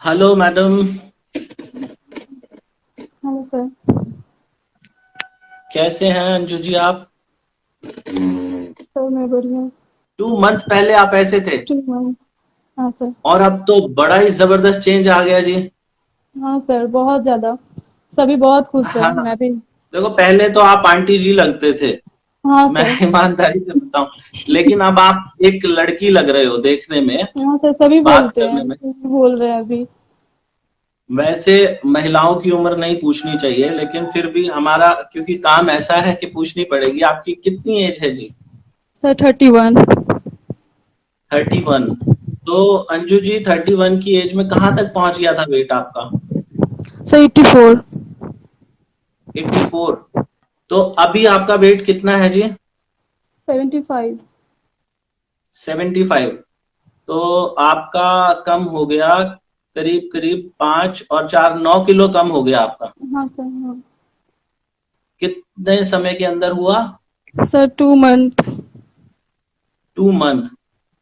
Hello madam. Hello sir. कैसे हैं अंजू जी आप? सर मैं बढ़िया हूँ। 2 मंथ पहले आप ऐसे थे ठीक हूँ। हाँ सर। और अब तो बड़ा ही जबरदस्त चेंज आ गया जी। हाँ सर, बहुत ज़्यादा। सभी बहुत खुश है, हाँ, मैं भी। देखो पहले तो आप आंटी जी लगते थे। हाँ मैं सर। ईमानदारी से बताऊं, लेकिन अब आप एक लड़की लग रहे हो देखने में, हाँ सर, सभी बात बोलते करने हैं, में। बोल रहे हैं अभी। वैसे महिलाओं की उम्र नहीं पूछनी चाहिए, लेकिन फिर भी हमारा क्योंकि काम ऐसा है कि पूछनी पड़ेगी। आपकी कितनी एज है जी? सर 31। 31। तो अंजू जी 31 की एज में कहाँ तक पहुंच गया था वेट आपका? सर 84। 84। तो अभी आपका वेट कितना है जी? 75। 75। तो आपका कम हो गया, करीब करीब 5 और 4 9 किलो कम हो गया आपका। हाँ सर। हाँ कितने समय के अंदर हुआ? Sir, 2 month. 2 मंथ।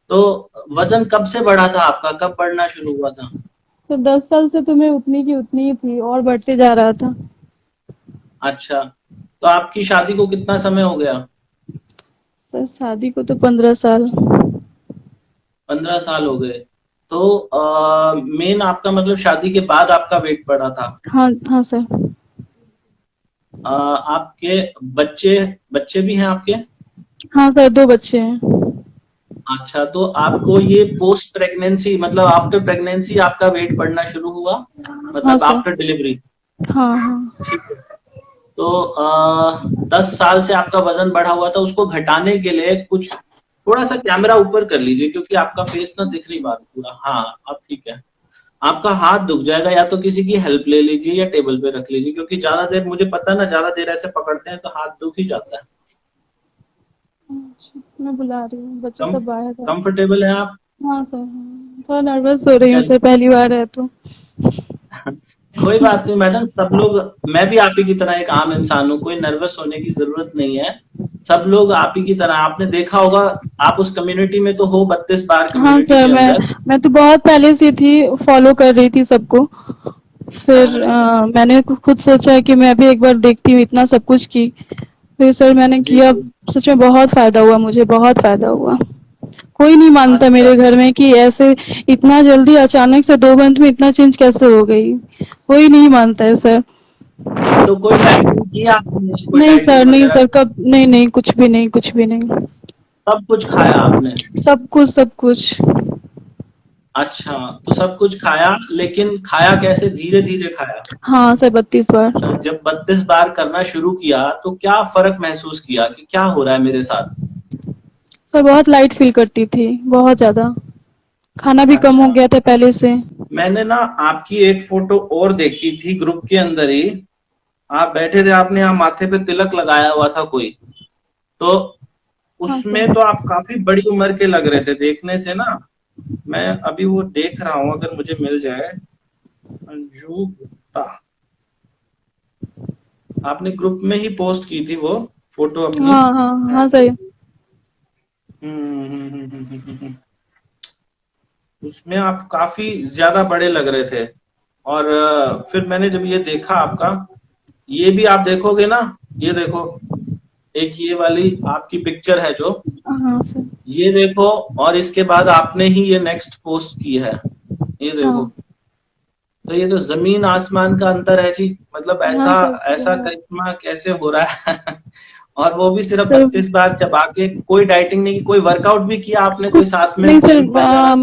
तो वजन कब से बढ़ा था आपका, कब बढ़ना शुरू हुआ था? सर 10 साल से तो मैं उतनी की उतनी ही थी और बढ़ते जा रहा था। अच्छा, तो आपकी शादी को कितना समय हो गया? सर शादी को तो 15 साल। 15 साल हो गए। तो मेन आपका मतलब शादी के बाद आपका वेट बढ़ा था। हाँ हाँ सर। आपके बच्चे बच्चे भी हैं आपके? हाँ सर, 2 बच्चे हैं। अच्छा, तो आपको ये पोस्ट प्रेगनेंसी मतलब आफ्टर प्रेगनेंसी आपका वेट बढ़ना शुरू हुआ, हाँ मतलब सर। After delivery? हाँ हाँ। ठीक है। तो 10 साल से आपका वजन बढ़ा हुआ था, उसको घटाने के लिए कुछ थोड़ा सा कैमरा ऊपर कर लीजिए क्योंकि आपका फेस ना दिख नहीं पा रहा पूरा। हाँ, अब ठीक है। आपका हाथ दुख जाएगा, या तो किसी की हेल्प ले लीजिए या टेबल पे रख लीजिए, क्योंकि ज्यादा देर मुझे पता है ना, ज्यादा देर ऐसे पकड़ते हैं तो हाथ दुख ही जाता है। अच्छा, मैं बुला रही हूँ, बच्चे कम सब बाहर है। कंफर्टेबल है आप? हाँ सर, हाँ। थोड़ा नर्वस हो रही हूँ चल सर, पहली बार है तो। कोई बात नहीं मैडम, सब लोग, मैं भी आप ही की तरह एक आम इंसान हूँ, कोई नर्वस होने की जरूरत नहीं है। सब लोग आप ही की तरह, आपने देखा होगा, आप उस कम्युनिटी में तो हो, 32 बार हाँ कम्युनिटी सर, के मैं अंदर। मैं तो बहुत पहले से थी, फॉलो कर रही थी सबको। हाँ फिर हाँ। मैंने खुद सोचा है कि मैं भी एक बार देखती हूँ, इतना सब कुछ की। फिर सर मैंने जी किया। जी। सच में बहुत फायदा हुआ, मुझे बहुत फायदा हुआ। कोई नहीं मानता अच्छा, मेरे घर में कि ऐसे इतना जल्दी अचानक से 2 मंथ में इतना चेंज कैसे हो गई। कोई नहीं मानता है सर। तो कोई डाइटिंग किया आपने, कोई नहीं सर, डाइटिंग नहीं वगैरह? सर, कब नहीं, नहीं, कुछ भी नहीं, कुछ भी नहीं। सब कुछ खाया आपने? सब कुछ, सब कुछ। अच्छा, तो सब कुछ खाया, लेकिन खाया कैसे, धीरे धीरे खाया? हाँ सर, 32 बार। जब 32 बार करना शुरू किया तो क्या फर्क महसूस किया कि क्या हो रहा है मेरे साथ? सर बहुत लाइट फील करती थी, बहुत ज़्यादा। खाना भी कम हो अच्छा, गया था पहले से। मैंने ना आपकी एक फोटो और देखी थी ग्रुप के अंदर ही। आप बैठे थे, आपने यहाँ माथे पे तिलक लगाया हुआ था कोई, तो हाँ उसमें सर। तो आप काफी बड़ी उम्र के लग रहे थे देखने से ना। मैं अभी वो देख रहा हूँ, अगर मुझे मिल जाए। अंजू गुप्ता, आपने ग्रुप में ही पोस्ट की थी वो फोटो अपनी। हाँ हाँ हाँ सर। उसमें आप काफी ज्यादा बड़े लग रहे थे। और फिर मैंने जब ये देखा आपका, ये भी आप देखोगे ना, ये देखो, एक ये वाली आपकी पिक्चर है जो, हाँ सर। ये देखो, और इसके बाद आपने ही ये नेक्स्ट पोस्ट की है, ये देखो। हाँ तो ये तो जमीन आसमान का अंतर है जी, मतलब हाँ ऐसा सर, ऐसा बहुत। करिश्मा कैसे हो रहा है? और वो भी सिर्फ सर 32 बार चबा के, कोई डाइटिंग नहीं की, कोई वर्कआउट भी किया आपने, कोई कुछ साथ में नहीं सर। जिम वगैरह?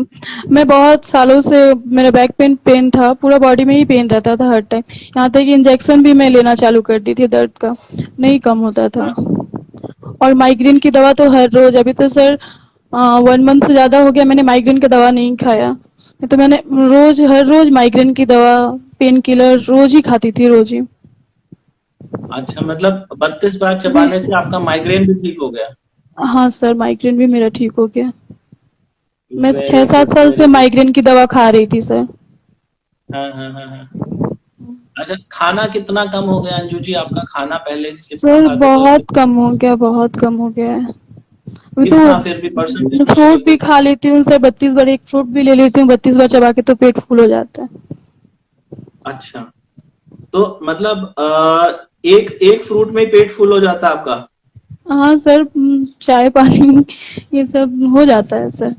मैं बहुत सालों से, मेरा बैक पेन पेन था, पूरा बॉडी में ही पेन रहता था हर टाइम। यहाँ तक कि इंजेक्शन भी मैं लेना चालू कर दी थी दर्द का। नहीं कम होता था। हाँ। और माइग्रेन की दवा तो हर रोज, अभी तो सर 1 मंथ से ज़्यादा हो गया मैंने माइग्रेन की दवा नहीं खाया। नहीं तो मैंने रोज, हर रोज माइग्रेन की दवा, पेन किलर रोज ही खाती थी, रोज ही। अच्छा, मतलब 32 बार अभी चबाने से आपका माइग्रेन भी ठीक हो गया? हाँ सर, माइग्रेन भी मेरा ठीक हो गया। मैं छह वेरी सात गुड, साल से वेरी गुड। माइग्रेन की दवा खा रही थी सर। हाँ हाँ हाँ हाँ। अच्छा, खाना कितना कम हो गया अंजू जी आपका, खाना पहले कितना सर खाते थे? बहुत कम हो गया, बहुत कम हो गया है। अभी कितना फिर भी परसेंटेज तो में फ्रूट अगर भी कुछ? खा लेती हूँ सर, 32 बार एक फ्रूट भी ले लेती हूँ, 32 बार चबा के तो पेट फुल हो जाता है। अच्छा, तो मतलब एक एक फ्रूट में ही पेट फुल हो जाता है आपका? हाँ सर, चाय पानी ये सब हो जाता है सर।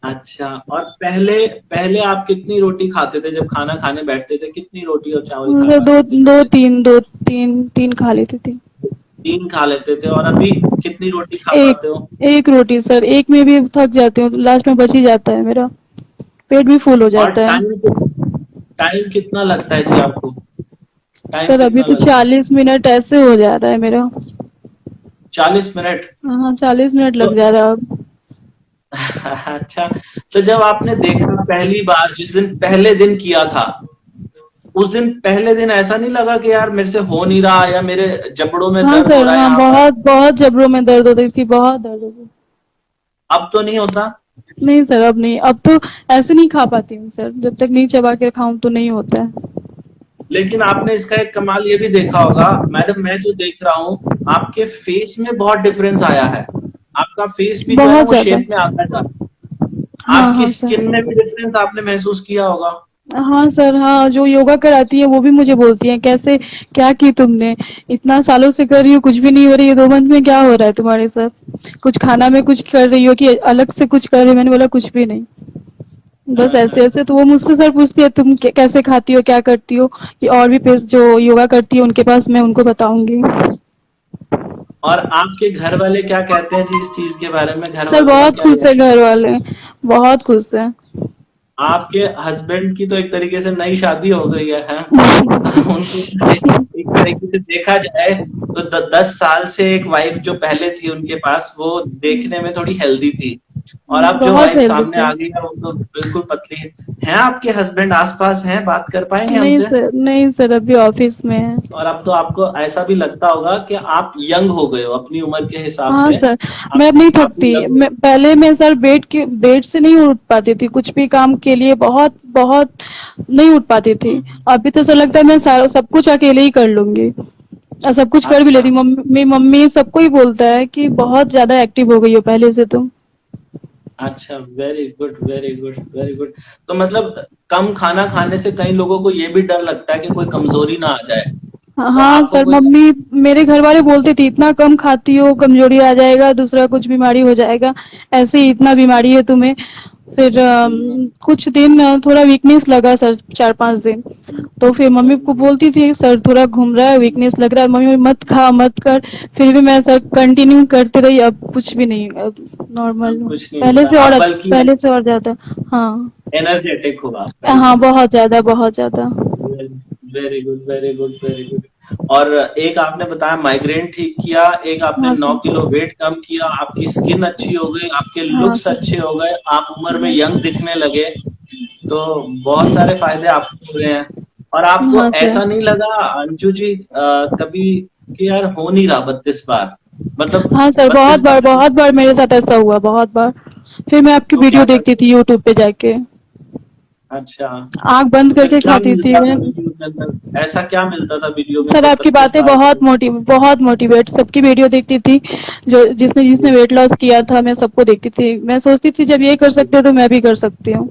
अच्छा, और पहले पहले आप कितनी रोटी खाते थे जब खाना खाने बैठते थे? कितनी रोटी और चावल खा मतलब दो पाते थे दो पहले? तीन दो तीन तीन खा लेती थी। 3 खा लेते थे, और अभी कितनी रोटी खा एक पाते हो? एक रोटी सर, एक में भी थक जाती हूँ, लास्ट में बच ही जाता है मेरा, पेट भी फुल हो और जाता है। टाइम कितना लगता है जी आपको? टाइम सर अभी कितना तो लगता है? 40 मिनट ऐसे हो जा रहा है मेरा। 40 मिनट? हाँ, 40 मिनट तो लग जा रहा है अब। अच्छा, तो जब आपने देखा पहली बार, जिस दिन पहले दिन किया था, उस दिन पहले दिन ऐसा नहीं लगा कि यार मेरे से हो नहीं रहा, या मेरे जबड़ों में हाँ दर्द हो सर, रहा है हाँ, यहाँ पर? बहुत बहुत जबड़ों में दर्द होती थी, बहुत दर्द होती। अब तो नहीं होता? नहीं सर, अब नहीं, अब तो ऐसे नहीं खा पाती हूँ सर, जब तक नहीं चबा के खाऊं तो नहीं होता है। लेकिन आपने इसका एक कमाल ये भी देखा होगा मैडम, मैं जो देख रहा हूँ, आपके फेस में बहुत डिफरेंस आया है। आपका फेस भी जो है ना बहुत वो ज्यादा। शेप में आता जा रहा है। हाँ आपकी हाँ सर। स्किन में भी डिफरेंस आपने महसूस किया होगा। हाँ सर, हाँ, जो योगा कराती है वो भी मुझे बोलती है, कैसे, क्या की तुमने, इतना सालों से कर रही हो कुछ भी नहीं हो रही है, 2 मंथ में क्या हो रहा है तुम्हारे साथ, कुछ खाना में कुछ कर रही हो कि अलग से कुछ कर रही हो? मैंने बोला कुछ भी नहीं, बस हाँ, ऐसे हाँ। ऐसे। तो वो मुझसे सर पूछती है, तुम कैसे खाती हो, क्या करती हो, कि और भी जो योगा करती है उनके पास मैं उनको बताऊंगी। और आपके घर वाले क्या कहते हैं जी इस चीज के बारे में? घर सर वालों का बहुत क्या खुश है रिएक्शन? घर वाले, बहुत खुश है। आपके हस्बैंड की तो एक तरीके से नई शादी हो गई है, हैं? तो उनको एक तरीके से देखा जाए तो 10 साल से एक वाइफ जो पहले थी उनके पास, वो देखने में थोड़ी हेल्दी थी, और अब जो बहुत वाइफ हेल्दी सामने थे। आ गई है वो तो बिल्कुल पतली है। हैं आपके हस्बैंड आसपास हैं? बात कर पाएंगे नहीं हमसे? सर, नहीं सर, अभी ऑफिस में है। और अब तो आपको ऐसा भी लगता होगा कि आप यंग हो गए हो अपनी उम्र के हिसाब हाँ से। सर, मैं आप अब नहीं काफी थकती, यंग हो मैं गए। पहले मैं सर बेड से नहीं उठ पाती थी, कुछ भी काम के लिए बहुत बहुत नहीं उठ पाती थी। हम्म। अभी तो सर लगता है मैं सारा सब कुछ अकेले ही कर लूंगी, और सब कुछ कर भी अच्छा, लेती हूँ। मेरी मम्मी सबको ही बोलता है कि बहुत ज्यादा एक्टिव हो गई हो पहले से तुम। अच्छा, very good, very good, very good. तो मतलब कम खाना खाने से कई लोगों को ये भी डर लगता है कि कोई कमजोरी ना आ जाए। तो हाँ आपको सर, कोई? मम्मी, मेरे घर वाले बोलते थे इतना कम खाती हो, कमजोरी आ जाएगा, दूसरा कुछ बीमारी हो जाएगा, ऐसे ही इतना बीमारी है तुम्हें। फिर हम्म, कुछ दिन थोड़ा वीकनेस लगा सर, 4-5 दिन। तो फिर मम्मी को हम्म, बोलती थी, सर थोड़ा घूम रहा है, वीकनेस लग रहा है, मम्मी मत खा मत कर। फिर भी मैं सर कंटिन्यू करते रही, अब कुछ भी नहीं, अब नॉर्मल अब हूँ, कुछ नहीं होता, आप बल्कि पहले से और ज्यादा। हाँ। एनर्जेटिक हो आप पहले हाँ, से। बहुत ज्यादा, बहुत ज्यादा। Very good, very good, very good. और एक आपने बताया माइग्रेन ठीक किया, एक आपने हाँ 9 सर। किलो वेट कम किया, आपकी स्किन अच्छी हो गई, आपके हाँ लुक्स सर। अच्छे हो गए, आप उम्र में हाँ यंग दिखने लगे। तो बहुत सारे फायदे आपको हो रहे हैं। और आपको हाँ सर। ऐसा नहीं लगा अंजू जी कभी कि यार हो नहीं रहा 32 बार? मतलब हाँ सर, 32 बार बहुत बार मेरे साथ ऐसा हुआ, बहुत बार। फिर मैं आपकी तो वीडियो क्या देखती करते? थी यूट्यूब पे जाके, अच्छा, आंख बंद तो फिर करके क्या खाती थी मिलता था मैं। वीडियो के अंदर? ऐसा क्या मिलता था वीडियो में सर जो आपकी बत्तीस बातें बार के? बहुत मोटिवेट, सबकी वीडियो देखती थी, जो जिसने जिसने जी, वेट लॉस किया था मैं सबको देखती थी, मैं सोचती थी जब ये कर जी। सकते हैं तो मैं भी कर सकती हूँ।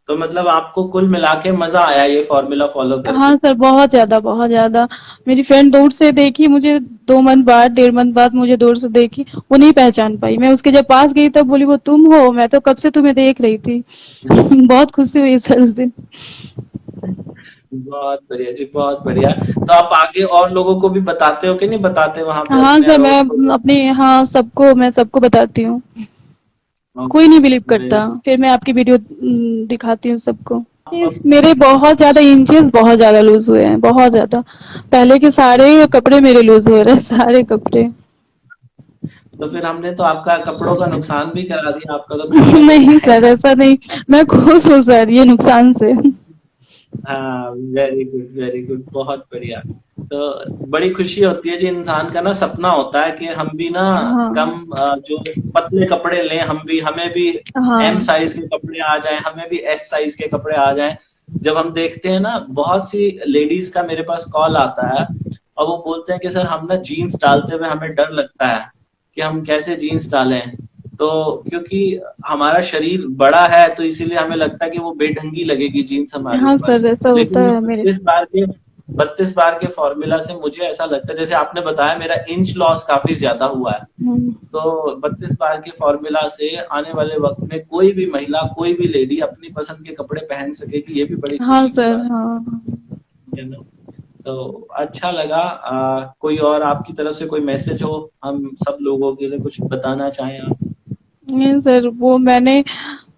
तो मतलब आपको कुल मिला के मजा आया ये फॉर्मूला फॉलो करके? हाँ सर, बहुत ज्यादा, बहुत ज्यादा। मेरी फ्रेंड दूर से देखी मुझे, 2 मंथ बाद, 1.5 मंथ बाद मुझे दूर से देखी, वो नहीं पहचान पाई, मैं उसके जब पास गई तब बोली, वो तुम हो, मैं तो कब से तुम्हें देख रही थी। बहुत खुशी हुई सर उस दिन। बहुत बढ़िया जी, बहुत बढ़िया। तो आप आगे और लोगों को भी बताते हो कि नहीं बताते वहां पे हाँ अपने सर, अड़ोस पड़ोस? हाँ, मैं सबको बताती हूँ। कोई ओके, नहीं बिलीव करता, वेरी फिर मैं आपकी वीडियो दिखाती हूँ सबको। गुड। मेरे बहुत ज्यादा इंचेस बहुत ज्यादा लूज हुए हैं, बहुत ज्यादा। पहले के सारे कपड़े मेरे लूज हो रहे हैं, सारे कपड़े। तो फिर हमने तो आपका कपड़ों का नुकसान भी करा दिया, आपका तो खर्चा चल नहीं सर, जाएगा। ऐसा नहीं, मैं खुश हूँ सर ये नुकसान से। हाँ, वेरी गुड, वेरी गुड, बहुत बढ़िया। तो बड़ी खुशी होती है जी, इंसान का ना सपना होता है कि हम भी ना कम हाँ जो पतले कपड़े लें, हमें भी एम हाँ साइज के कपड़े आ जाएं, हमें भी एस साइज के कपड़े आ जाएं। जब हम देखते हैं ना, बहुत सी लेडीज का मेरे पास कॉल आता है, और वो बोलते हैं कि सर हम ना जीन्स डालते हुए हमें डर लगता है कि हम कैसे जीन्स डालें। तो क्योंकि हमारा शरीर बड़ा है तो इसीलिए हमें लगता है कि वो बेढंगी लगेगी जीन्स हमारे हाँ ऊपर। सर, ऐसा होता लेकिन ये है मेरे। 32 बार के फॉर्मूला से मुझे ऐसा लगता है, जैसे आपने बताया मेरा इंच लॉस काफी ज्यादा हुआ है, हम्म, तो 32 बार के फॉर्मूला से आने वाले वक्त में कोई भी महिला, कोई भी लेडी अपनी पसंद के कपड़े पहन सकेगी, ये भी बड़ी हाँ खुशी की सर, बात हाँ। है ना। तो अच्छा लगा। कोई और आपकी तरफ से कोई मैसेज हो हम सब लोगों के लिए, कुछ बताना चाहें आप? नहीं सर, वो मैंने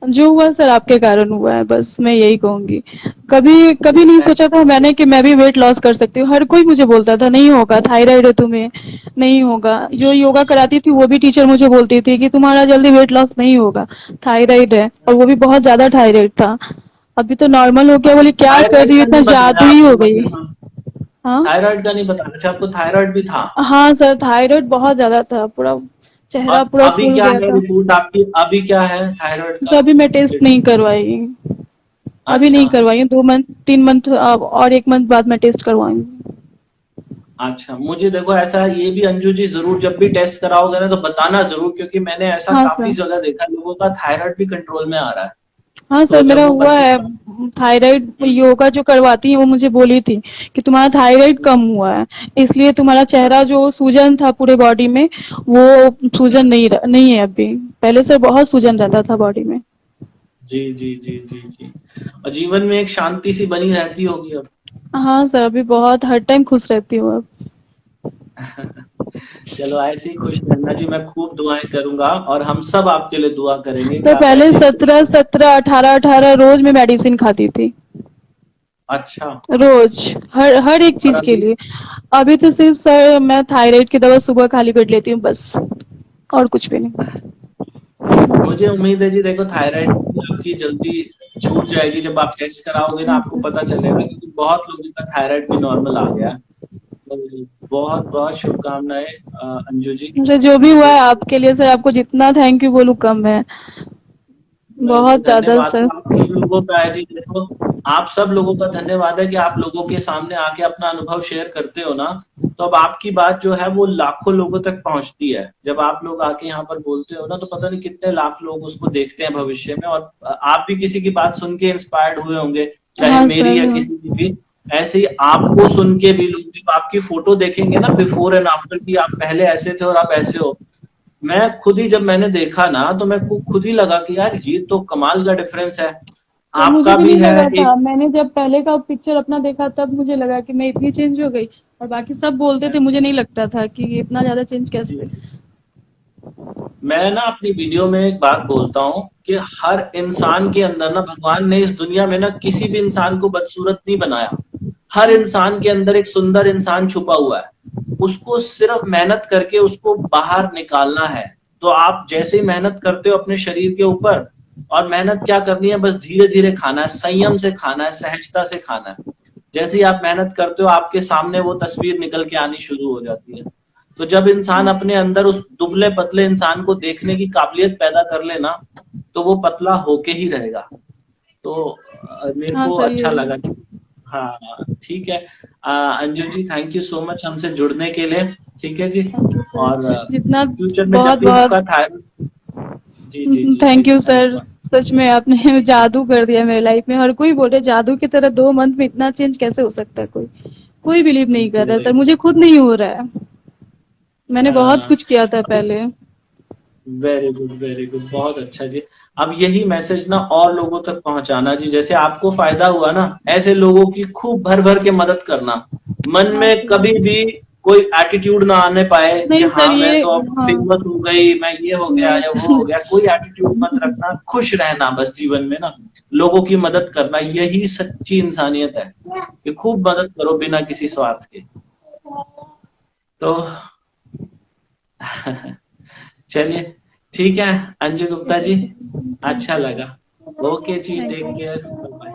जो हुआ सर आपके कारण हुआ है, बस मैं यही कहूंगी। कभी कभी नहीं सोचा था मैंने कि मैं भी वेट लॉस कर सकती हूँ। हर कोई मुझे बोलता था नहीं होगा, थायराइड है तुम्हें, नहीं होगा। जो योगा कराती थी वो भी टीचर मुझे बोलती थी कि तुम्हारा जल्दी वेट लॉस नहीं होगा, थायराइड है, और वो भी बहुत ज्यादा थायराइड था। अभी तो नॉर्मल हो गया। बोली क्या कर थायराइड रही है, का इतना नहीं जादू बताया ही हो आपने गई। मुझे। हाँ, हाँ। थायराइड का नहीं बताया। अच्छा, आपको थायराइड भी था? हाँ सर, थायराइड बहुत ज्यादा था, पूरा और चेहरा पूरा अभी फूल क्या गया है था। रिपोर्ट आपकी? अभी क्या है थायराइड सर का अभी मैं टेस्ट स्टेटस? नहीं करवाई। अभी अच्छा। नहीं करवाई हूँ, 2 मंथ 3 मंथ और 1 मंथ बाद मैं टेस्ट करवाऊंगी। अच्छा, मुझे देखो ऐसा, ये भी अंजू जी जरूर जब भी टेस्ट कराओगे ना तो बताना जरूर, क्योंकि मैंने ऐसा हाँ काफी सर। जगह देखा लोगों का थायराइड भी कंट्रोल में आ रहा है। हाँ सर, तो मेरा जब वो हुआ बत्तीस है। थायराइड योगा जो करवाती है वो मुझे बोली थी कि तुम्हारा थायराइड कम हुआ है, इसलिए तुम्हारा चेहरा जो सूजन था पूरे बॉडी में, वो सूजन नहीं है अभी। पहले से बहुत सूजन रहता था बॉडी में। जी जी जी जी जी। और जीवन में एक शांति सी बनी रहती होगी अब। हाँ सर, अभी बहुत हर टाइम खुश रहती हूँ अब। चलो ऐसे ही खुश रहना जी, मैं खूब दुआएं करूंगा और हम सब आपके लिए दुआ करेंगे कि तो आप पहले ऐसे ही खुश 17 रहें। 17 18 18 रोज में मेडिसिन खाती थी। अच्छा। रोज, हर हर एक और चीज के अभी? लिए। अभी तो सिर्फ सर मैं थायराइड की दवा सुबह खाली पेट लेती हूँ बस, और कुछ भी नहीं। मुझे उम्मीद है जी, देखो थायराइड आपकी जल्दी छूट जाएगी। जब आप टेस्ट कराओगे ना आपको पता चलेगा, क्योंकि बहुत लोगों का थायराइड भी नॉर्मल आ गया है। तो बहुत बहुत शुभकामनाएं अंजू जी। मुझे जो भी हुआ मुझे है आपके लिए सर, आपको जितना थैंक यू बोलूं कम है। नहीं नहीं, बहुत ज्यादा धन्यवाद सर। तो आप सब लोगों का है जी। देखो, आप सब लोगों का धन्यवाद है कि आप लोगों के सामने आके अपना अनुभव शेयर करते हो ना, तो अब आपकी बात जो है वो लाखों लोगों तक पहुंचती है। जब आप लोग आके यहाँ पर बोलते हो ना तो पता नहीं कितने लाख लोग उसको देखते हैं भविष्य में, और आप भी किसी की बात सुन के इंस्पायर्ड हुए होंगे, चाहे हाँ मेरी या सर। किसी की भी। ऐसे ही आपको सुन के भी लोग जब आपकी फोटो देखेंगे ना, बिफोर एंड आफ्टर, की आप पहले ऐसे थे और आप ऐसे हो, मैं खुद ही जब मैंने देखा ना तो मैं खुद ही लगा कि यार ये तो कमाल का डिफरेंस है। सर मुझे आपका भी भी नहीं है लगा था, एक। मैंने जब पहले का पिक्चर अपना देखा तब मुझे लगा कि मैं इतनी चेंज हो गई। और बाकी सब बोलते थे, मुझे नहीं लगता था कि इतना ज्यादा चेंज जी कैसे। जी। मैं ना अपनी वीडियो में एक बात बोलता हूँ कि हर इंसान के अंदर ना, भगवान ने इस दुनिया में ना किसी भी इंसान को बदसूरत नहीं बनाया। हर इंसान के अंदर एक सुंदर इंसान छुपा हुआ है। उसको सिर्फ मेहनत करके उसको बाहर निकालना है। तो आप जैसे ही मेहनत करते हो अपने शरीर के ऊपर, और मेहनत क्या करनी है, बस धीरे धीरे खाना है, संयम से खाना है, सहजता से खाना है। जैसे ही आप मेहनत करते हो आपके सामने वो तस्वीर निकल के आनी शुरू हो जाती है। तो जब इंसान अपने अंदर उस दुबले पतले इंसान को देखने की काबिलियत पैदा कर लेना, तो वो पतला होके ही रहेगा। तो मेरे हाँ को सर, अच्छा ये लगा। हाँ ठीक है। Anju ji thank you so much हमसे जुड़ने के लिए। ठीक है जी। थैंक यू और सर, जितना फ्यूचर में जब बहुत भी बहुत आपका था। जी जी जी जी, थैंक यू सर। धन्यवाद। सच में आपने जादू कर दिया मेरे लाइफ में। हर कोई बोले जादू की तरह 2 मंथ में इतना चेंज कैसे हो सकता है, कोई कोई बिलीव नहीं कर रहा था, मुझे खुद नहीं हो रहा है। मैंने बहुत कुछ किया था पहले। वेरी गुड वेरी गुड, बहुत अच्छा जी। अब यही मैसेज ना और लोगों तक पहुंचाना जी, जैसे आपको फायदा हुआ ना, ऐसे लोगों की खूब भर भर के मदद करना। मन हाँ में सर। कभी भी कोई एटीट्यूड ना आने पाए कि नहीं सर, हाँ मैं ये तो अब हाँ। फेमस हो गई, मैं ये हो गया या वो हो नहीं। गया, कोई एटीट्यूड मत रखना, खुश रहना बस जीवन में ना। लोगों की मदद करना यही सच्ची इंसानियत है, कि खूब मदद करो बिना किसी स्वार्थ के। तो चलिए, ठीक है अंजू गुप्ता जी, अच्छा लगा। ओके जी, टेक केयर, बाय।